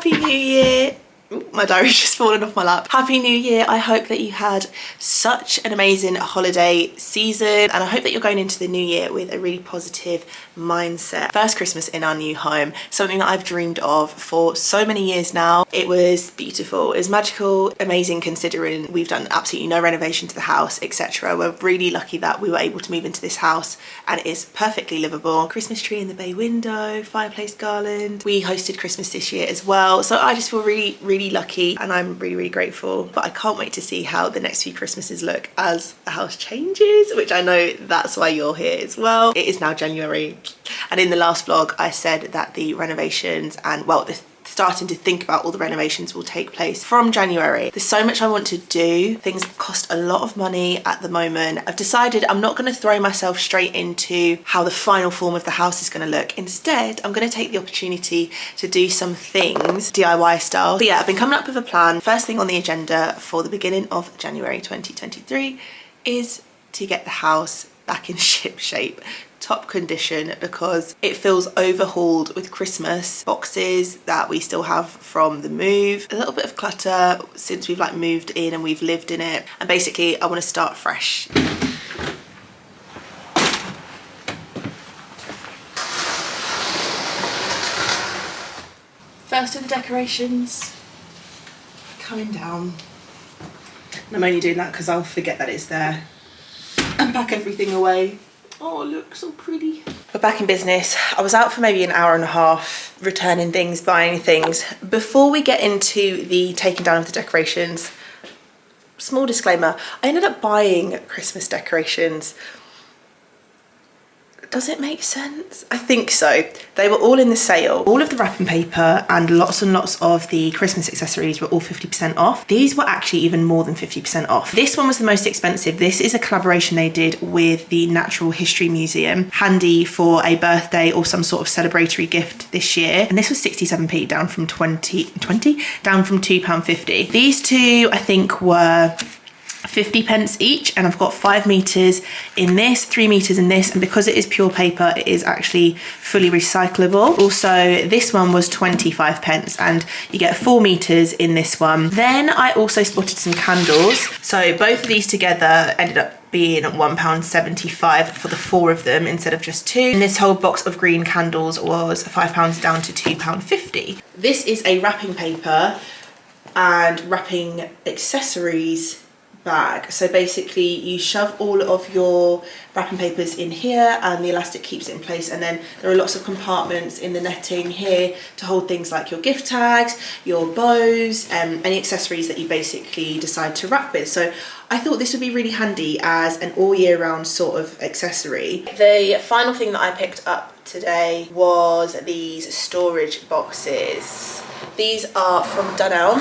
Happy New Year. Ooh, my diary's just fallen off my lap. Happy New Year. I hope that you had such an amazing holiday season, and I hope that you're going into the new year with a really positive mindset. First Christmas in our new home, something that I've dreamed of for so many years now. It was beautiful, it was magical, amazing considering we've done absolutely no renovation to the house, etc. We're really lucky that we were able to move into this house and it is perfectly livable. Christmas tree in the bay window, fireplace garland. We hosted Christmas this year as well, so I just feel really lucky, and I'm really grateful. But I can't wait to see how the next few Christmases look as the house changes, which I know that's why you're here as well. It is now January, and in the last vlog I said that the renovations and, well, starting to think about all the renovations will take place from January. There's so much I want to do. Things cost a lot of money at the moment. I've decided I'm not going to throw myself straight into how the final form of the house is going to look. Instead, I'm going to take the opportunity to do some things DIY style. But yeah, I've been coming up with a plan. First thing on the agenda for the beginning of January 2023 is to get the house back in ship shape, top condition, because it feels overhauled with Christmas boxes that we still have from the move, a little bit of clutter since we've like moved in and we've lived in it, and basically I want to start fresh. First of the decorations coming down, and I'm only doing that because I'll forget that it's there and pack everything away. Oh, look, so pretty. We're back in business. I was out for maybe an hour and a half, returning things, buying things. Before we get into the taking down of the decorations, small disclaimer, I ended up buying Christmas decorations. Does it make sense? I think so. They were all in the sale. All of the wrapping paper and lots of the Christmas accessories were all 50% off. These were actually even more than 50% off. This one was the most expensive. This is a collaboration they did with the Natural History Museum, handy for a birthday or some sort of celebratory gift this year. And this was 67p, down from down from £2.50. These two, I think, were 50 pence each, and I've got 5 meters in this, 3 meters in this, and because it is pure paper, it is actually fully recyclable. Also, this one was 25 pence, and you get 4 meters in this one. Then I also spotted some candles, so both of these together ended up being £1.75 for the 4 of them instead of just 2. And this whole box of green candles was £5 down to £2.50. This is a wrapping paper and wrapping accessories bag. So basically you shove all of your wrapping papers in here and the elastic keeps it in place, and then there are lots of compartments in the netting here to hold things like your gift tags, your bows, any accessories that you basically decide to wrap with. So I thought this would be really handy as an all year round sort of accessory. The final thing that I picked up today was these storage boxes. These are from Dunelm.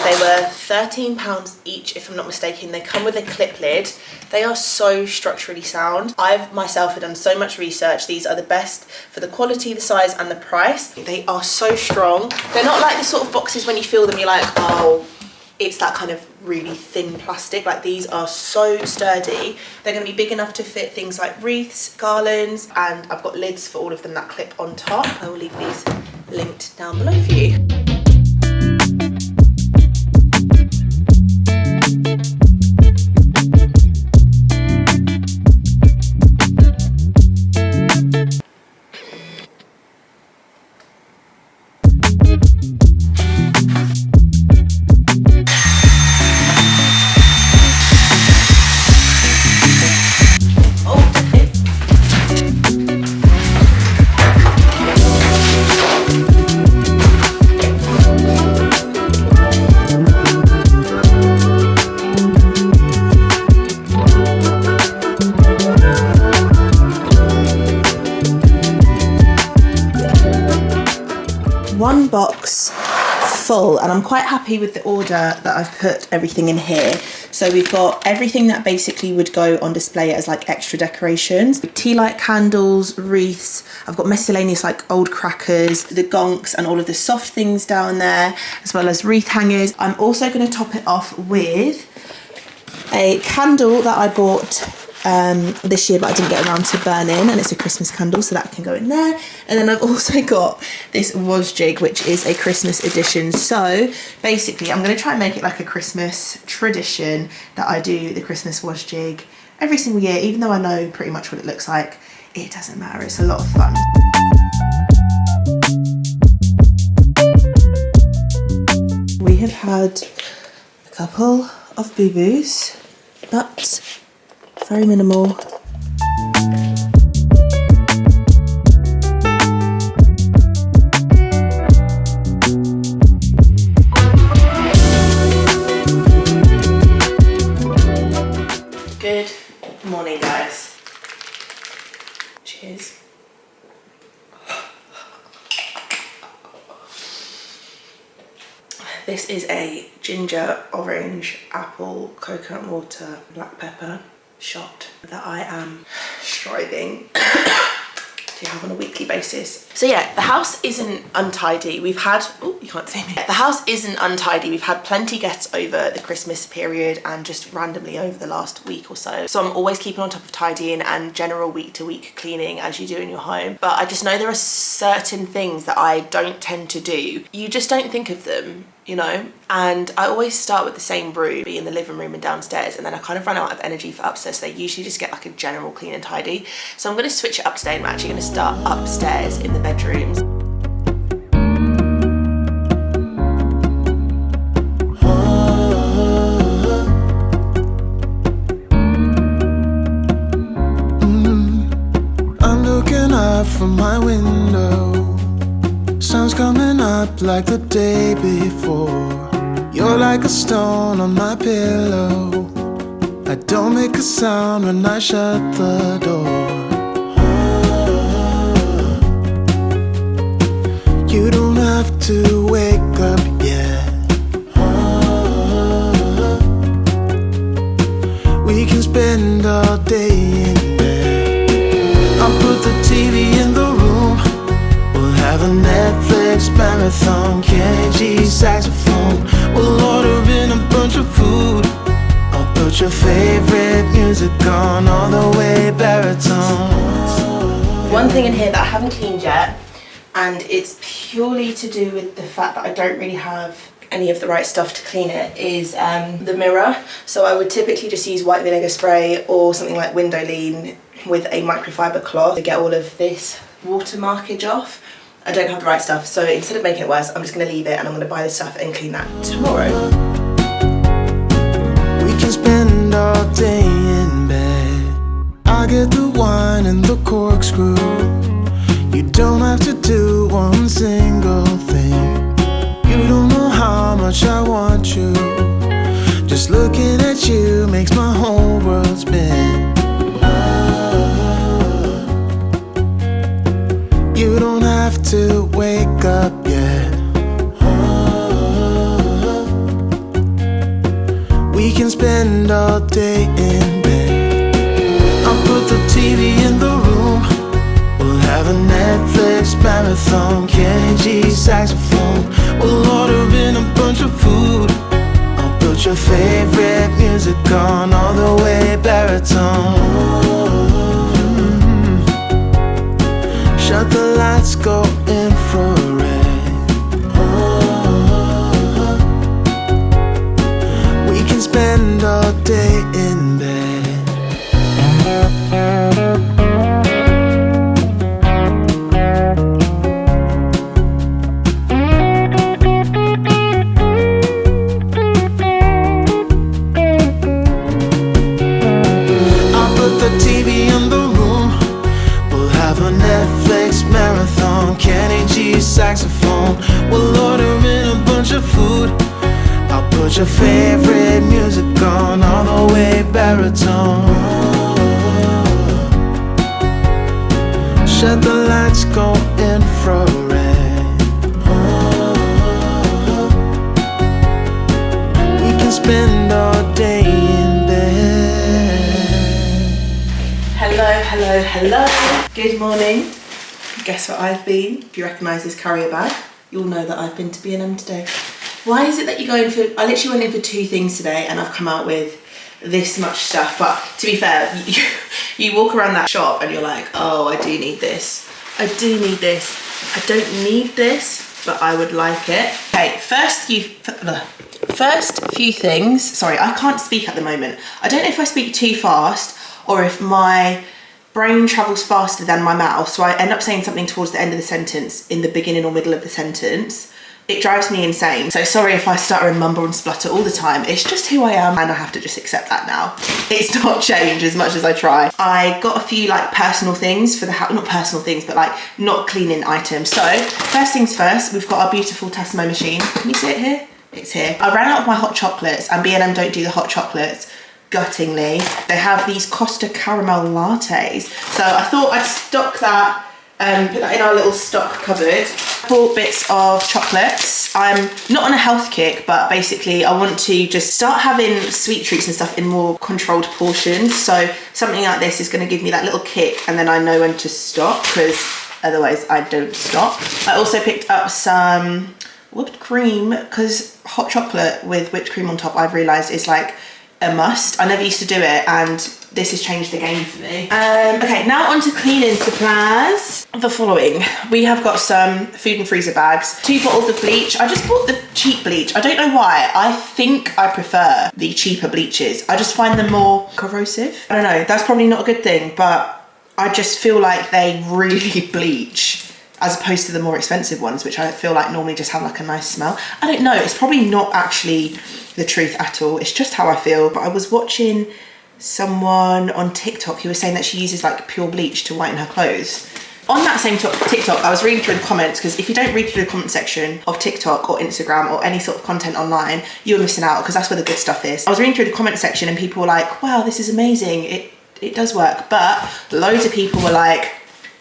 They were £13 each, if I'm not mistaken. They come with a clip lid. They are so structurally sound. I've myself have done so much research. These are the best for the quality, the size and the price. They are so strong. They're not like the sort of boxes when you feel them, you're like, oh, it's that kind of really thin plastic. Like, these are so sturdy. They're going to be big enough to fit things like wreaths, garlands, and I've got lids for all of them that clip on top. I will leave these linked down below for you. One box full, and I'm quite happy with the order that I've put everything in here. So we've got everything that basically would go on display as like extra decorations. Tea light candles, wreaths, I've got miscellaneous like old crackers, the gonks and all of the soft things down there, as well as wreath hangers. I'm also going to top it off with a candle that I bought this year, but I didn't get around to burning, and it's a Christmas candle, so that can go in there. And then I've also got this was jig, which is a Christmas edition. So basically I'm going to try and make it like a Christmas tradition that I do the Christmas was jig every single year, even though I know pretty much what it looks like. It doesn't matter, it's a lot of fun. We have had a couple of boo-boos, but very minimal. Good morning, guys. Cheers. This is a ginger, orange, apple, coconut water, black pepper shot that I am striving to have on a weekly basis. So yeah, the house isn't untidy. We've had, oh, you can't see me. The house isn't untidy. We've had plenty guests over the Christmas period and just randomly over the last week or so. So I'm always keeping on top of tidying and general week to week cleaning as you do in your home. But I just know there are certain things that I don't tend to do. You just don't think of them, you know? And I always start with the same broom, be in the living room and downstairs, and then I kind of run out of energy for upstairs, so I usually just get like a general clean and tidy. So I'm going to switch it up today, and I'm actually going to start upstairs in the bedrooms. I'm looking out from my window, sun's coming up like the day before. You're like a stone on my pillow. I don't make a sound when I shut the door. You don't have to wake up yet. We can spend all day in bed. I'll put the TV in the room. We'll have a Netflix marathon, Kenny G saxophone. We'll order in a bunch of food. I'll put your favorite music on all the way baritone. One thing in here that I haven't cleaned yet, and it's purely to do with the fact that I don't really have any of the right stuff to clean it, is the mirror. So I would typically just use white vinegar spray or something like window lean with a microfiber cloth to get all of this water markage off. I don't have the right stuff, so instead of making it worse, I'm just going to leave it and I'm going to buy the stuff and clean that tomorrow. We can spend all day in bed. I get the wine and the corkscrew. You don't have to do one single thing. You don't know how much I want you. Just looking at you makes my whole world spin. You don't have to wake up yet. We can spend all day in bed. I'll put the TV in the room. We'll have a Netflix marathon, Kenny G saxophone. We'll order in a bunch of food. I'll put your favorite music on all the way baritone. Shut the lights, go infrared. We can spend all day in bed. I'll put the TV in the room. We'll have a Netflix marathon, Kenny G saxophone. We'll order in a bunch of food. I'll put your favorite music on all the way baritone. Shut the lights, go infrared. We can spend all day in bed. Hello, hello, hello. Good morning. Guess what I've been? If you recognise this carrier bag, you'll know that I've been to B&M today. Why is it that you're going for, I literally went in for 2 things today and I've come out with this much stuff. But to be fair, you walk around that shop and you're like, oh, I do need this. I do need this. I don't need this, but I would like it. Okay, first few things. Sorry, I can't speak at the moment. I don't know if I speak too fast or if my brain travels faster than my mouth, so I end up saying something towards the end of the sentence in the beginning or middle of the sentence. It drives me insane. So sorry if I stutter and mumble and splutter all the time. It's just who I am and I have to just accept that now. It's not changed as much as I try. I got a few like personal things for the house, not personal things, but like not cleaning items. So first things first, we've got our beautiful Tassimo machine. Can you see it here? It's here. I ran out of my hot chocolates and B&M don't do the hot chocolates. Guttingly. They have these Costa caramel lattes. So I thought I'd stock that, put that in our little stock cupboard. Bought bits of chocolates. I'm not on a health kick, but basically I want to just start having sweet treats and stuff in more controlled portions. So something like this is going to give me that little kick and then I know when to stop, because otherwise I don't stop. I also picked up some whipped cream, because hot chocolate with whipped cream on top I've realised is like a must. I never used to do it and this has changed the game for me. Okay, now on to cleaning supplies. The following. We have got some food and freezer bags, 2 bottles of bleach. I just bought the cheap bleach. I don't know why. I think I prefer the cheaper bleaches. I just find them more corrosive. I don't know, that's probably not a good thing, but I just feel like they really bleach as opposed to the more expensive ones, which I feel like normally just have like a nice smell. I don't know, it's probably not actually the truth at all. It's just how I feel. But I was watching someone on TikTok who was saying that she uses like pure bleach to whiten her clothes. On that same TikTok, I was reading through the comments, because if you don't read through the comment section of TikTok or Instagram or any sort of content online, you're missing out, because that's where the good stuff is. I was reading through the comment section and people were like, wow, this is amazing. It does work. But loads of people were like,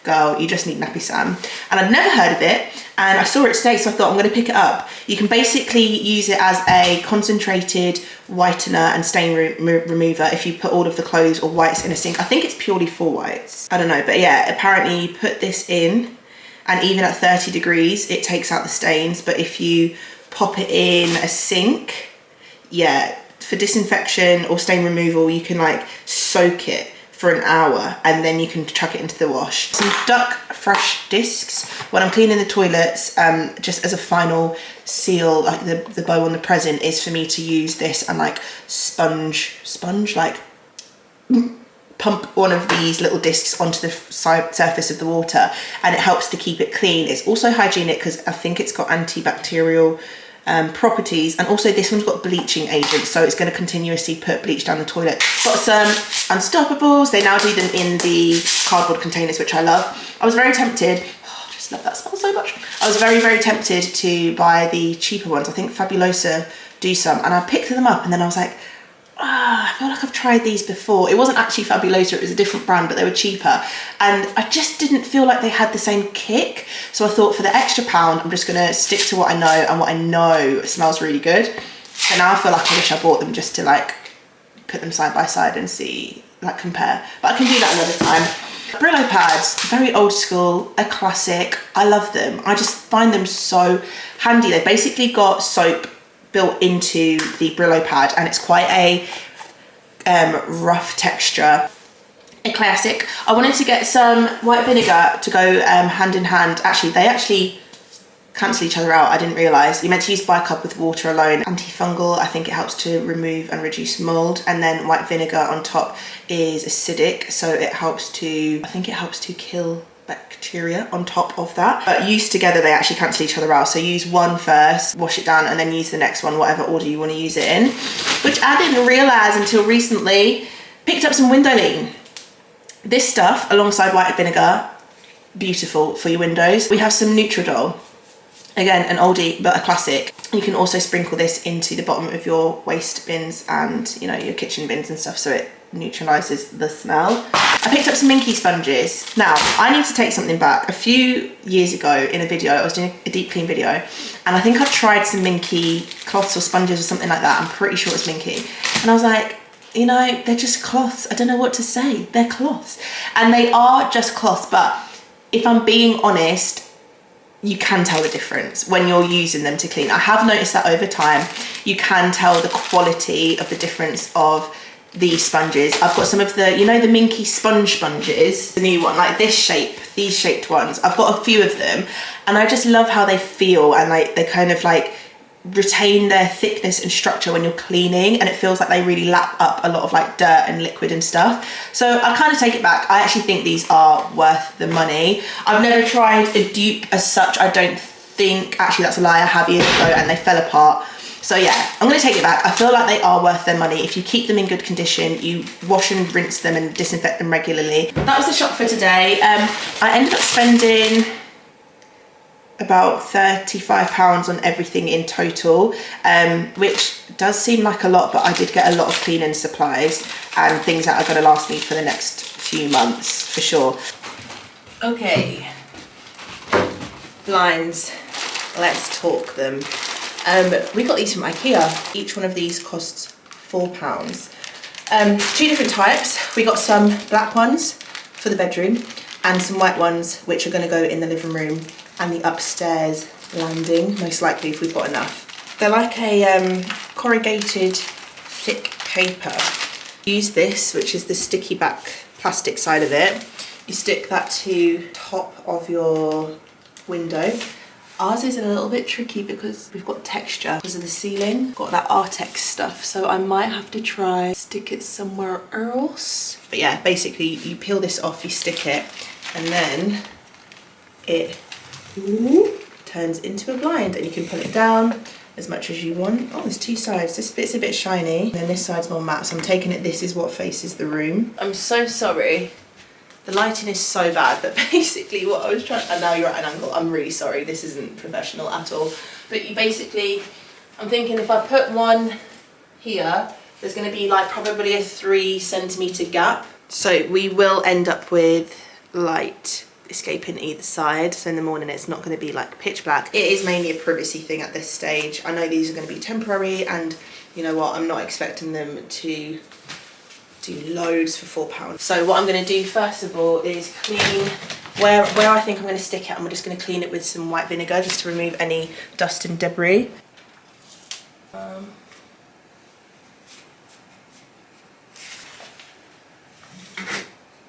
girl, you just need Nappy Sam. And I'd never heard of it, and I saw it today, so I thought I'm going to pick it up. You can basically use it as a concentrated whitener and stain remover if you put all of the clothes or whites in a sink. I think it's purely for whites. I don't know, but yeah, apparently you put this in and even at 30 degrees, it takes out the stains. But if you pop it in a sink, yeah, for disinfection or stain removal, you can like soak it for an hour and then you can chuck it into the wash. Some Duck Fresh discs. When I'm cleaning the toilets, just as a final seal, like the bow on the present, is for me to use this and like sponge, like pump one of these little discs onto the surface of the water, and it helps to keep it clean. It's also hygienic because I think it's got antibacterial properties, and also this one's got bleaching agents, so it's going to continuously put bleach down the toilet. Got some Unstoppables. They now do them in the cardboard containers, which I love. I was very tempted, I just love that smell so much. I was very, very tempted to buy the cheaper ones. I think Fabulosa do some, and I picked them up and then I was like, I feel like I've tried these before. It wasn't actually Fabulosa, it was a different brand, but they were cheaper. And I just didn't feel like they had the same kick. So I thought for the extra £1, I'm just gonna stick to what I know, and what I know smells really good. So now I feel like I wish I bought them just to like put them side by side and see, like compare. But I can do that another time. Brillo pads, very old school, a classic. I love them. I just find them so handy. They've basically got soap built into the Brillo pad, and it's quite a rough texture. A classic. I wanted to get some white vinegar to go hand in hand. Actually, they actually cancel each other out. I didn't realise. You're meant to use bicarb with water alone. Antifungal, I think it helps to remove and reduce mould, and then white vinegar on top is acidic, so it helps to, I think it helps to kill bacteria on top of that. But used together they actually cancel each other out, so use one first, wash it down, and then use the next one, whatever order you want to use it in, which I didn't realise until recently. Picked up some window lean. This stuff alongside white vinegar, beautiful for your windows. We have some Nutridol, again an oldie but a classic. You can also sprinkle this into the bottom of your waste bins and, you know, your kitchen bins and stuff, so it neutralizes the smell. I picked up some Minky sponges. Now, I need to take something back. A few years ago in a video, I was doing a deep clean video, and I think I tried some Minky cloths or sponges or something like that. I'm pretty sure it's Minky. And I was like, you know, they're just cloths. I don't know what to say. They're cloths. And they are just cloths, but if I'm being honest, you can tell the difference when you're using them to clean. I have noticed that over time, you can tell the quality of the difference of these sponges. I've got some of the, you know, the Minky sponges, the new one, like this shape, these shaped ones. I've got a few of them, and I just love how they feel, and like they kind of like retain their thickness and structure when you're cleaning, and it feels like they really lap up a lot of like dirt and liquid and stuff. So I kind of take it back. I actually think these are worth the money. I've never tried a dupe as such. I don't think, actually that's a lie, I have years ago and they fell apart. So yeah, I'm gonna take it back. I feel like they are worth their money. If you keep them in good condition, you wash and rinse them and disinfect them regularly. That was the shop for today. I ended up spending about £35 on everything in total, which does seem like a lot, but I did get a lot of cleaning supplies and things that are gonna last me for the next few months, for sure. Okay, blinds, let's talk them. We got these from IKEA. Each one of these costs £4. Two different types. We got some black ones for the bedroom and some white ones which are going to go in the living room and the upstairs landing, most likely if we've got enough. They're like a corrugated thick paper. Use this, which is the sticky back plastic side of it. You stick that to top of your window. Ours is a little bit tricky because we've got texture because of the ceiling. Got that Artex stuff, so I might have to try stick it somewhere else. But yeah, basically you peel this off, you stick it, and then it turns into a blind, and you can pull it down as much as you want. Oh, there's two sides. This bit's a bit shiny, and then this side's more matte, so I'm taking it this is what faces the room. I'm so sorry. The lighting is so bad, but basically what I was trying, and now you're at an angle, I'm really sorry, this isn't professional at all. But you basically, I'm thinking if I put one here, there's gonna be like probably a 3 centimetre gap. So we will end up with light escaping either side. So in the morning it's not gonna be like pitch black. It is mainly a privacy thing at this stage. I know these are gonna be temporary, and you know what, I'm not expecting them to do loads for £4. So what I'm going to do first of all is clean where I think I'm going to stick it. I'm just going to clean it with some white vinegar just to remove any dust and debris.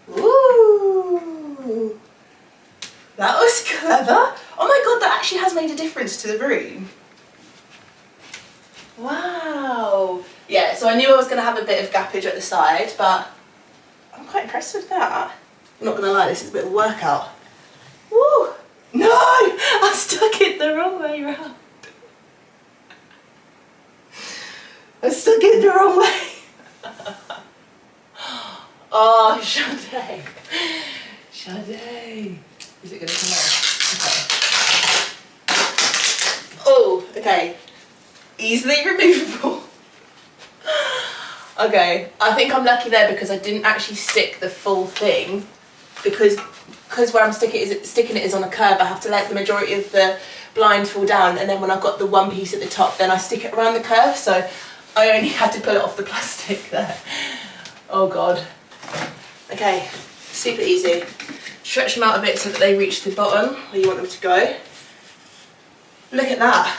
Ooh, that was clever. Oh my god, that actually has made a difference to the room. Wow. Yeah, so I knew I was going to have a bit of gappage at the side, but I'm quite impressed with that. I'm not going to lie, this is a bit of a workout. Woo! No! I stuck it the wrong way round. I stuck it the wrong way. Oh, Sade. Sade. Is it going to come off? Okay. Oh, okay. Easily removable. Okay, I think I'm lucky there because I didn't actually stick the full thing, because where I'm sticking it is on a curve. I have to let the majority of the blind fall down, and then when I've got the one piece at the top, then I stick it around the curve, so I only had to pull it off the plastic there. Oh god. Okay, super easy. Stretch them out a bit so that they reach the bottom where you want them to go. Look at that.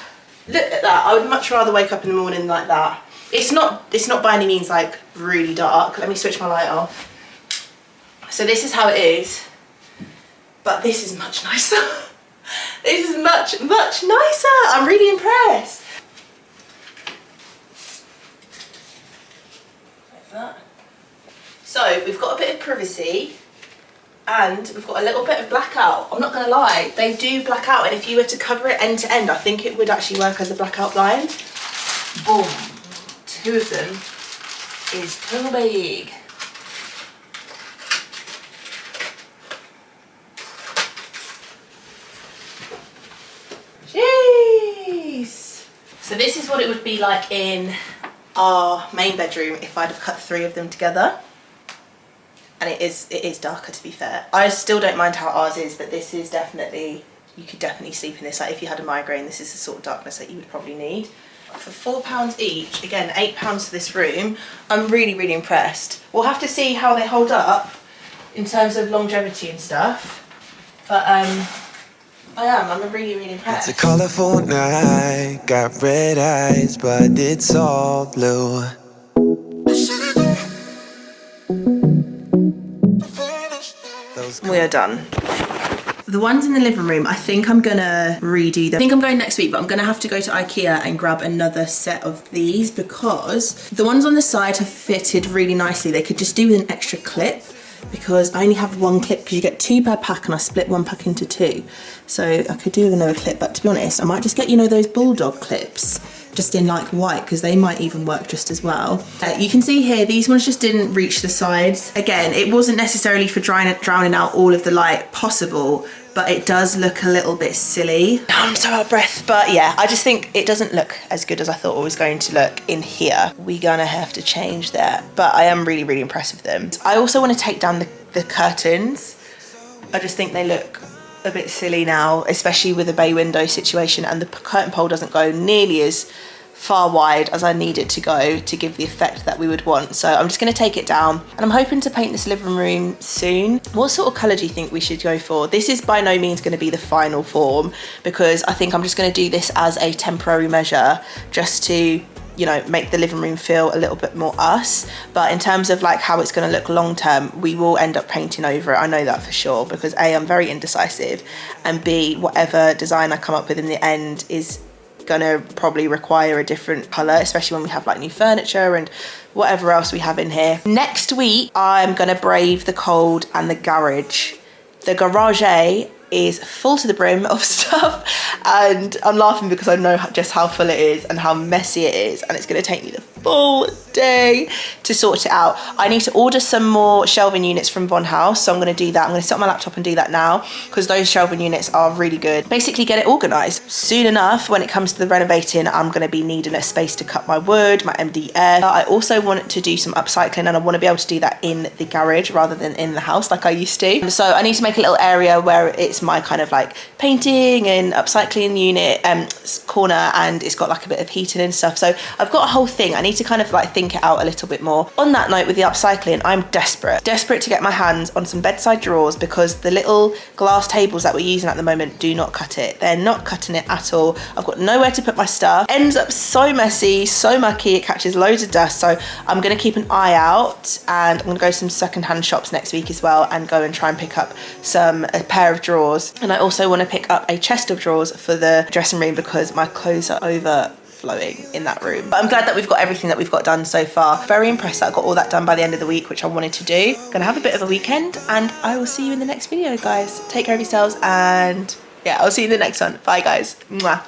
Look at that. I would much rather wake up in the morning like that. It's not by any means like really dark. Let me switch my light off. So this is how it is, but this is much nicer. This is much, much nicer. I'm really impressed. Like that. So we've got a bit of privacy and we've got a little bit of blackout. I'm not gonna lie, they do black out, and if you were to cover it end to end, I think it would actually work as a blackout blind. Boom. 2 of them is too big. Jeez. So this is what it would be like in our main bedroom if I'd have cut 3 of them together. And it is darker, to be fair. I still don't mind how ours is, but this is definitely, you could definitely sleep in this. Like if you had a migraine, this is the sort of darkness that you would probably need. For £4 each, again, £8 for this room, I'm really, really impressed. We'll have to see how they hold up in terms of longevity and stuff. But I'm really, really impressed. It's a colorful night, got red eyes, but it's all blue. We are done. The ones in the living room, I think I'm gonna redo them. I think I'm going next week, but I'm gonna have to go to IKEA and grab another set of these because the ones on the side have fitted really nicely. They could just do with an extra clip because I only have one clip because you get 2 per pack and I split one pack into 2. So I could do with another clip, but to be honest, I might just get, you know, those bulldog clips just in like white because they might even work just as well. You can see here, these ones just didn't reach the sides. Again, it wasn't necessarily for drowning out all of the light possible, but it does look a little bit silly. I'm so out of breath, but yeah, I just think it doesn't look as good as I thought it was going to look in here. We're gonna have to change that, but I am really, really impressed with them. I also want to take down the curtains. I just think they look a bit silly now, especially with the bay window situation, and the curtain pole doesn't go nearly as far wide as I need it to go to give the effect that we would want. So I'm just going to take it down, and I'm hoping to paint this living room soon. What sort of colour do you think we should go for? This is by no means going to be the final form because I think I'm just going to do this as a temporary measure just to, you know, make the living room feel a little bit more us. But in terms of like how it's going to look long term, we will end up painting over it. I know that for sure because A, I'm very indecisive, and B, whatever design I come up with in the end is gonna probably require a different colour, especially when we have like new furniture and whatever else we have in here. Next week, I'm gonna brave the cold and the garage. The garage is full to the brim of stuff, and I'm laughing because I know just how full it is and how messy it is, and it's gonna take me the full day to sort it out. I need to order some more shelving units from Von House, so I'm going to do that. I'm going to sit on my laptop and do that now because those shelving units are really good. Basically get it organised. Soon enough, when it comes to the renovating, I'm going to be needing a space to cut my wood, my MDF. I also want to do some upcycling, and I want to be able to do that in the garage rather than in the house like I used to. So I need to make a little area where it's my kind of like painting and upcycling unit corner, and it's got like a bit of heating and stuff. So I've got a whole thing. I need to kind of like think it out a little bit more. On that note, with the upcycling, I'm desperate to get my hands on some bedside drawers because the little glass tables that we're using at the moment do not cut it. They're not cutting it at all. I've got nowhere to put my stuff. Ends up so messy, so mucky, it catches loads of dust. So I'm going to keep an eye out, and I'm going to go to some secondhand shops next week as well and go and try and pick up a pair of drawers. And I also want to pick up a chest of drawers for the dressing room because my clothes are overflowing in that room. But I'm glad that we've got everything that we've got done so far. Very impressed that I got all that done by the end of the week, which I wanted to do. Gonna have a bit of a weekend, and I will see you in the next video, guys. Take care of yourselves, and yeah, I'll see you in the next one. Bye, guys. Mwah.